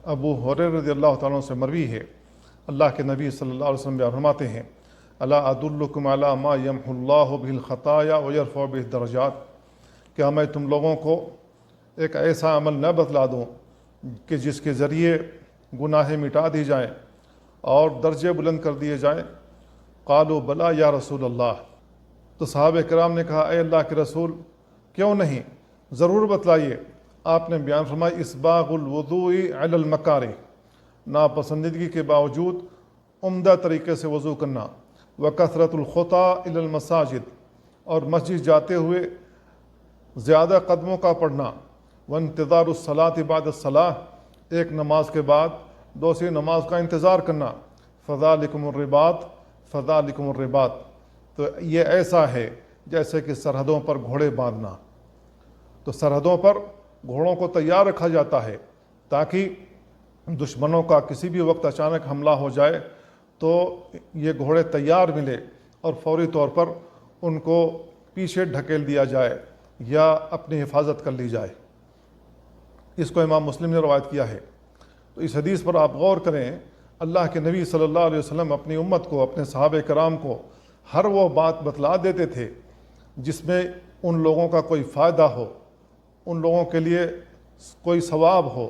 ابو ہریرہ رضی اللہ تعالیٰ عنہ سے مروی ہے، اللہ کے نبی صلی اللہ علیہ وسلم بیان فرماتے ہیں، الا ادلکم علی ما یمحو اللہ بہ الخطایا ویرفع بہ الدرجات، کیا میں تم لوگوں کو ایک ایسا عمل نہ بتلا دوں کہ جس کے ذریعے گناہیں مٹا دی جائیں اور درجے بلند کر دیے جائیں؟ قالوا بلا یا رسول اللہ، تو صحابہ کرام نے کہا اے اللہ کے رسول کیوں نہیں، ضرور بتلائیے۔ آپ نے بیان فرمایا اسباغ الوضوء علی المکارہ، ناپسندیدگی کے باوجود عمدہ طریقے سے وضو کرنا، وکثرت الخطا الی المساجد، اور مسجد جاتے ہوئے زیادہ قدموں کا پڑھنا، وانتظار الصلاۃ بعد الصلاۃ، ایک نماز کے بعد دوسری نماز کا انتظار کرنا، فذالکم الرباط فذالکم الرباط، تو یہ ایسا ہے جیسے کہ سرحدوں پر گھوڑے باندھنا۔ تو سرحدوں پر گھوڑوں کو تیار رکھا جاتا ہے تاکہ دشمنوں کا کسی بھی وقت اچانک حملہ ہو جائے تو یہ گھوڑے تیار ملے اور فوری طور پر ان کو پیچھے ڈھکیل دیا جائے یا اپنی حفاظت کر لی جائے۔ اس کو امام مسلم نے روایت کیا ہے۔ تو اس حدیث پر آپ غور کریں، اللہ کے نبی صلی اللہ علیہ وسلم اپنی امت کو، اپنے صحابہ کرام کو ہر وہ بات بتلا دیتے تھے جس میں ان لوگوں کا کوئی فائدہ ہو، ان لوگوں کے لیے کوئی ثواب ہو،